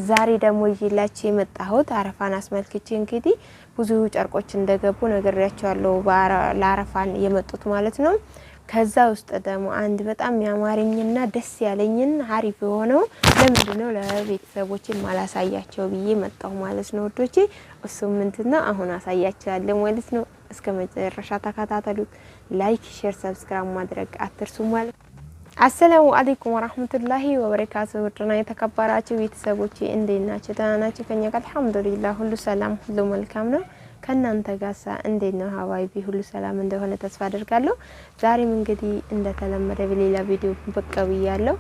ዛሬ ደግሞ ይላችሁ የመጣሁት አረፋን አስመልክቼ እንግዲህ ብዙ ጨርቆች እንደገቡ ነግሬያችኋለሁ ለአረፋን የመጡት ማለት ነው። ከዛ ውስጥ ደግሞ አንድ በጣም ያማረኝና ደስ ያለኝን አሪፍ የሆነው ለምንድነው ለቤተሰቦቼ ማላሳያቸው ብዬ መጣሁ ማለት ነው ወዶቼ። እሱ ምንድነው አሁን አሳያችኋለሁ ማለት ነው። እስከ መጨረሻ ተከታተሉት። ላይክ፣ ሼር፣ ሰብስክራይብ ማድረግ አትርሱ ማለት ነው። አሰላሙ አለይኩም ወራህመቱላሂ ወበረካቱሁ። ወድና የተከበራችሁ ቤተሰቦቼ እንዴት ናችሁ? ደህና ናችሁ? ከኛ ጋር አልሐምዱሊላህ ሁሉ ሰላም ሁሉ መልካም ነው። ከናንተ ጋርሳ እንዴት ነው? ሀባይቢ ሁሉ ሰላም እንደሆነ ተስፋ አደርጋለሁ። ዛሬም እንግዲህ እንደተለመደ በሌላ ቪዲዮ ብቅ ብያለሁ።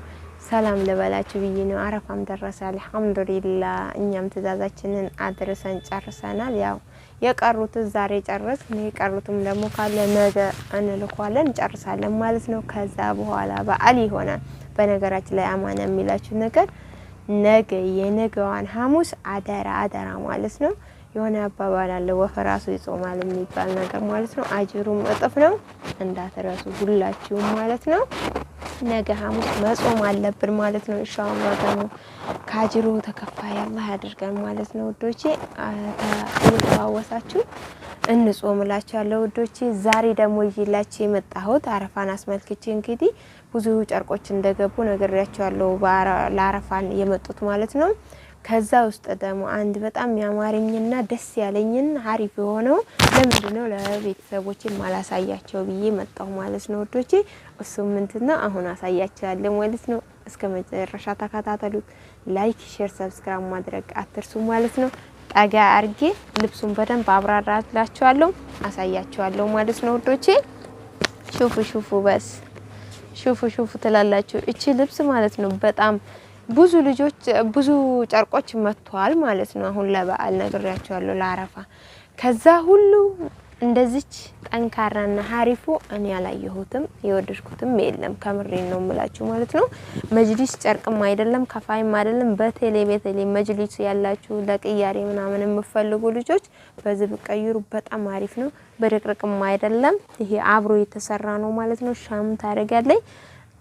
ሰላም ልበላችሁ ብዬ ነው። አረፋም ደረሰ አልሐምዱሊላህ። እኛም ትእዛዛችንን አድርሰን ጨርሰናል። ያው የቀሩት ዛሬ ጨረስን። የቀሩትም ደግሞ ካለ ነገ እንልኳለን ጨርሳለን ማለት ነው። ከዛ በኋላ በዓል ይሆናል። በነገራችን ላይ አማና የሚላችሁ ነገር ነገ የነገዋን ሐሙስ አደራ ማለት ነው። የሆነ አባባል አለ ወፈራሱ ይጾማል የሚባል ነገር ማለት ነው። አጅሩም እጥፍ ነው እንዳትረሱ ሁላችሁም ማለት ነው። ነገ ሐሙስ መጾም አለብን ማለት ነው። ኢንሻአላህ ደግሞ ካጅሩ ተከፋይ አላህ ያድርገን ማለት ነው ውዶቼ። ተዋወሳችሁ እንጾምላችኋለሁ ውዶቼ። ዛሬ ደግሞ ይላችሁ የመጣሁት አረፋን አስመልክቼ እንግዲህ ብዙ ጨርቆች እንደገቡ ነግሬያችኋለሁ ለአረፋን የመጡት ማለት ነው። ከዛ ውስጥ ደግሞ አንድ በጣም ያማረኝና ደስ ያለኝን አሪፍ የሆነው ለምንድነው ለቤተሰቦቼ ማላሳያቸው ብዬ መጣሁ ማለት ነው ወዶቼ። እሱ ምንድነው አሁን አሳያችኋለሁ ማለት ነው። እስከ መጨረሻ ተከታተሉት። ላይክ፣ ሼር፣ ሰብስክራይብ ማድረግ አትርሱ ማለት ነው። ጠጋ አርጌ ልብሱን በደንብ አብራራላችኋለሁ አሳያችኋለሁ ማለት ነው ወዶቼ። ሹፉ በስ ሹፉ ትላላችሁ። እቺ ልብስ ማለት ነው በጣም ብዙ ልጆች ብዙ ጨርቆች መጥቷል ማለት ነው። አሁን ለበዓል ነግሬያችኋለሁ ለአረፋ። ከዛ ሁሉ እንደዚች ጠንካራና ሀሪፉ እኔ ያላየሁትም የወደድኩትም የለም። ከምሬን ነው የምላችሁ ማለት ነው። መጅሊስ ጨርቅም አይደለም ከፋይም አይደለም። በቴሌ መጅሊስ ያላችሁ ለቅያሬ ምናምን የምፈልጉ ልጆች በዚህ ብቀይሩ በጣም አሪፍ ነው። በድቅርቅም አይደለም። ይሄ አብሮ የተሰራ ነው ማለት ነው። ሻም ታረጋለይ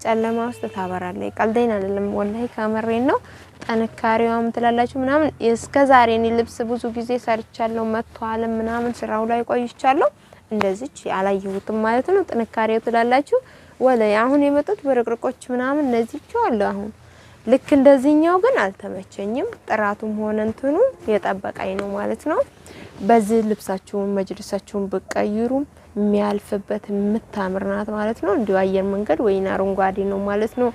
ጨለማ ውስጥ ታበራለይ። ቀልዴን አይደለም ወላሂ ከመሬን ነው። ጠንካሬውም ትላላችሁ ምናምን እስከዛሬ እኔ ልብስ ብዙ ጊዜ ሰርቻለሁ መጥቷል ምናምን ስራው ላይ ቆይቻለሁ። እንደዚች አላየሁትም ማለት ነው። ጥንካሬው ትላላችሁ ወላሂ አሁን የመጡት በርቅርቆች ምናምን እነዚህቸው አሉ። አሁን ልክ እንደዚህኛው ግን አልተመቸኝም። ጥራቱም ሆነ እንትኑ የጠበቀኝ ነው ማለት ነው። በዚህ ልብሳችሁን መጅልሳችሁን በቀይሩም የሚያልፍበት የምታምርናት ማለት ነው። እንዲው አየር መንገድ ወይና አረንጓዴ ነው ማለት ነው።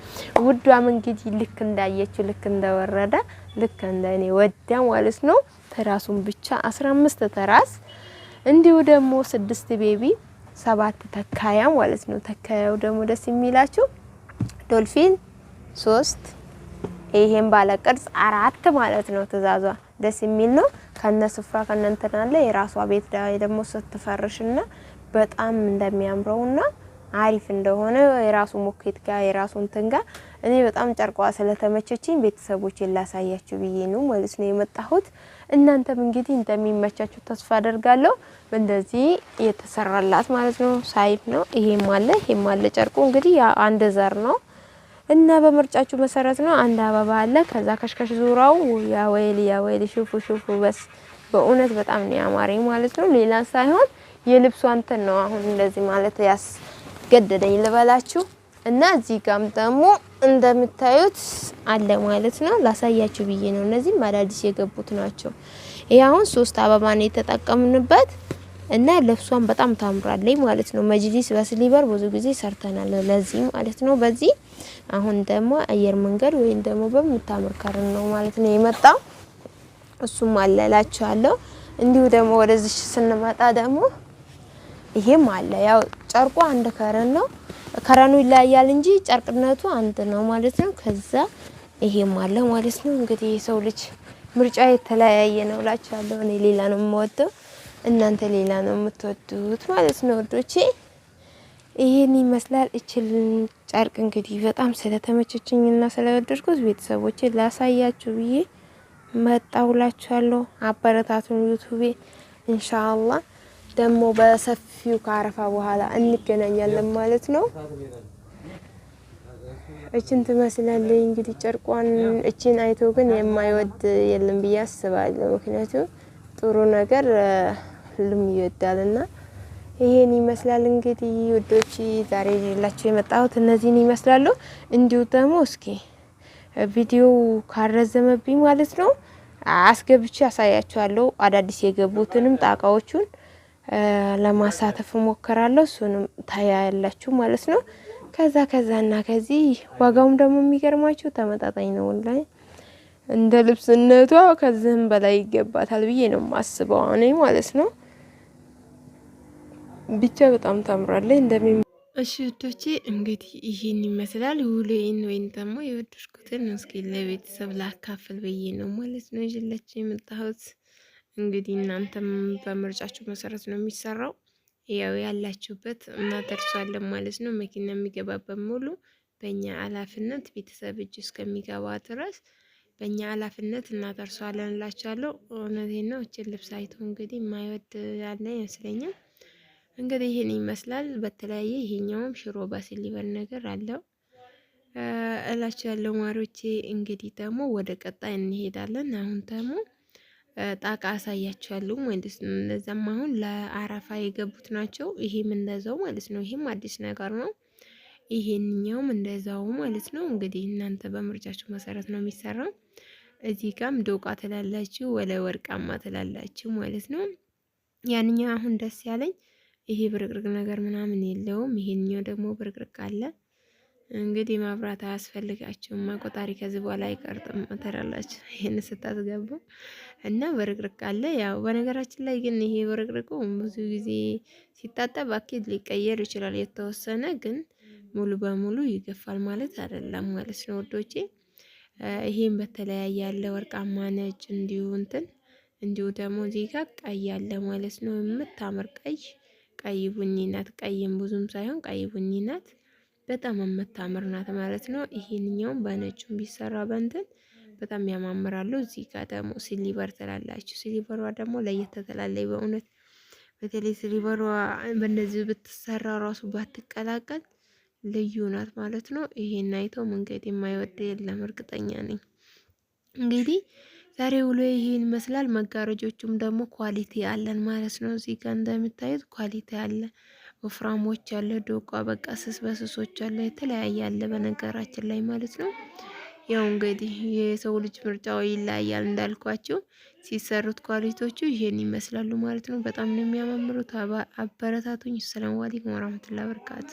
ውዷም እንግዲህ ልክ እንዳየችው ልክ እንደወረደ ልክ እንደኔ ወዳ ማለት ነው። ተራሱን ብቻ 15 ተራስ እንዲው ደግሞ 6 ቤቢ 7 ተካያ ማለት ነው። ተካያው ደግሞ ደስ የሚላችሁ ዶልፊን 3 ይሄን ባለ ቅርጽ 4 ማለት ነው። ትእዛዟ ደስ የሚል ነው። ከነ ስፍራ ከነ እንተናለ የራሷ ቤት ደግሞ ስትፈርሽና በጣም እንደሚያምረውና አሪፍ እንደሆነ የራሱ ሞኬት ጋር የራሱ እንትን ጋር እኔ በጣም ጨርቋ ስለተመቸችኝ ቤተሰቦቼን ላሳያችሁ ብዬ ነው ማለት ነው የመጣሁት። እናንተም እንግዲህ እንደሚመቻችሁ ተስፋ አደርጋለሁ። እንደዚህ የተሰራላት ማለት ነው። ሳይፍ ነው። ይሄም አለ ጨርቁ እንግዲህ አንድ ዘር ነው እና በምርጫችሁ መሰረት ነው። አንድ አበባ አለ። ከዛ ከሽከሽ ዙራው ያ ወይሊ ሹፉ በስ በእውነት በጣም ነው ያማረኝ ማለት ነው። ሌላ ሳይሆን የልብሱ አንተን ነው አሁን እንደዚህ ማለት ያስገደደኝ ልበላችሁ። እና እዚህ ጋም ደግሞ እንደምታዩት አለ ማለት ነው። ላሳያችሁ ብዬ ነው። እነዚህ አዳዲስ የገቡት ናቸው። ይሄ አሁን 3 አበባ ነው የተጠቀምንበት እና ልብሷን በጣም ታምራለች ማለት ነው። መጅሊስ በስሊበር ብዙ ጊዜ ሰርተናል ለዚህ ማለት ነው። በዚህ አሁን ደግሞ አየር መንገድ ወይን ደግሞ በምታምር ከረን ነው ማለት ነው የመጣው። እሱም አለላችኋለሁ። እንዲሁ ደግሞ ወደዚህ ስንመጣ ደግሞ ይሄም አለ። ያው ጨርቁ አንድ ከረን ነው። ከረኑ ይለያያል እንጂ ጨርቅነቱ አንድ ነው ማለት ነው። ከዛ ይሄም አለ ማለት ነው። እንግዲህ የሰው ልጅ ምርጫ የተለያየ ነው እላችኋለሁ። እኔ ሌላ ነው የምወደው፣ እናንተ ሌላ ነው የምትወዱት ማለት ነው ወዶቼ። ይሄን ይመስላል እችል ጨርቅ እንግዲህ በጣም ስለተመቸችኝና ስለወደድኩት ቤተሰቦቼ ላሳያችሁ ብዬ መጣውላችኋለሁ። አበረታቱን ዩቲዩብ ኢንሻአላህ። ደግሞ በሰፊው ካረፋ በኋላ እንገናኛለን ማለት ነው። እችን ትመስላለች እንግዲህ ጨርቋን። እችን አይቶ ግን የማይወድ የለም ብዬ አስባለሁ። ምክንያቱም ጥሩ ነገር ሁሉም ይወዳልና ይሄን ይመስላል እንግዲህ ውዶች ዛሬ ይዤላችሁ የመጣሁት እነዚህን ይመስላሉ። እንዲሁ ደግሞ እስኪ ቪዲዮ ካረዘመብኝ ማለት ነው አስገብቼ ያሳያችኋለሁ። አዳዲስ የገቡትንም ጣቃዎቹን ለማሳተፍ ሞከራለሁ። እሱንም ታያላችሁ ማለት ነው። ከዛና ከዚህ ዋጋውም ደግሞ የሚገርማችሁ ተመጣጣኝ ነው። ላይ እንደ ልብስነቷ ከዚህም በላይ ይገባታል ብዬ ነው የማስበው እኔ ማለት ነው። ብቻ በጣም ታምራለች እንደሚ እሺ ውዶቼ እንግዲህ ይሄን ይመስላል ውሎዬን ወይም ደግሞ የወደድኩትን እስኪ ለቤተሰብ ላካፍል ብዬ ነው ማለት ነው ይዤላችሁ የመጣሁት። እንግዲህ እናንተም በምርጫችሁ መሰረት ነው የሚሰራው። ያው ያላችሁበት እናደርሳለን ማለት ነው። መኪና የሚገባበት ሙሉ በእኛ ኃላፊነት ቤተሰብ እጅ እስከሚገባ ድረስ በእኛ ኃላፊነት እናደርሳለን እላችኋለሁ። እውነቴን ነው። እችን ልብስ አይቶ እንግዲህ የማይወድ ያለ አይመስለኝም። እንግዲህ ይህን ይመስላል። በተለያየ ይሄኛውም ሽሮ በሲሊቨር ነገር አለው እላችኋለሁ ማሮቼ። እንግዲህ ደግሞ ወደ ቀጣይ እንሄዳለን። አሁን ደግሞ ጣቃ አሳያችኋለሁ ማለት ነው። እነዛም አሁን ለአረፋ የገቡት ናቸው። ይሄም እንደዛው ማለት ነው። ይሄም አዲስ ነገር ነው። ይሄንኛውም እንደዛው ማለት ነው። እንግዲህ እናንተ በምርጫችሁ መሰረት ነው የሚሰራው። እዚህ ጋም ዶቃ ትላላችሁ ወለ ወርቃማ ትላላችሁ ማለት ነው። ያንኛው አሁን ደስ ያለኝ ይሄ ብርቅርቅ ነገር ምናምን የለውም። ይሄንኛው ደግሞ ብርቅርቅ አለ። እንግዲህ ማብራት አያስፈልጋችሁም። ቆጣሪ ከዚህ በኋላ አይቀርጥም ተራላችሁ ይሄን ስታስገቡ እና ብርቅርቅ አለ። ያው በነገራችን ላይ ግን ይሄ ብርቅርቁ ብዙ ጊዜ ሲታጠብ አኪድ ሊቀየር ይችላል። የተወሰነ ግን ሙሉ በሙሉ ይገፋል ማለት አይደለም ማለት ነው ወዶቼ። ይሄን በተለያየ ያለ ወርቃማ፣ ነጭ እንዲሁ ደግሞ እዚህ ጋር ቀይ አለ ማለት ነው። የምታምር ቀይ ቡኒ ናት። ቀይም ብዙም ሳይሆን ቀይ ቡኒ ናት። በጣም የምታምር ናት ማለት ነው። ይሄንኛውም በነጩም ቢሰራ በእንትን በጣም ያማምራሉ። እዚህ ጋር ደግሞ ሲሊቨር ትላላችሁ። ሲሊቨሯ ደግሞ ለየት ትላለች በእውነት። በተለይ ሲሊቨሯ በእነዚህ ብትሰራ ራሱ ባትቀላቀል ልዩ ናት ማለት ነው። ይሄን አይተው መንገድ የማይወድ የለም እርግጠኛ ነኝ። እንግዲህ ዛሬ ውሎ ይሄን ይመስላል። መጋረጆቹም ደግሞ ኳሊቲ አለን ማለት ነው። እዚህ ጋር እንደምታዩት ኳሊቲ አለ። ወፍራሞች አለ፣ ዶቃ በቃ ስስ በስሶች አለ፣ የተለያየ አለ በነገራችን ላይ ማለት ነው። ያው እንግዲህ የሰው ልጅ ምርጫው ይለያያል እንዳልኳቸው። ሲሰሩት ኳሊቲዎቹ ይሄን ይመስላሉ ማለት ነው። በጣም ነው የሚያማምሩት። አበረታቱኝ። ሰላም አለይኩም ወራህመቱላሂ ወበረካቱ።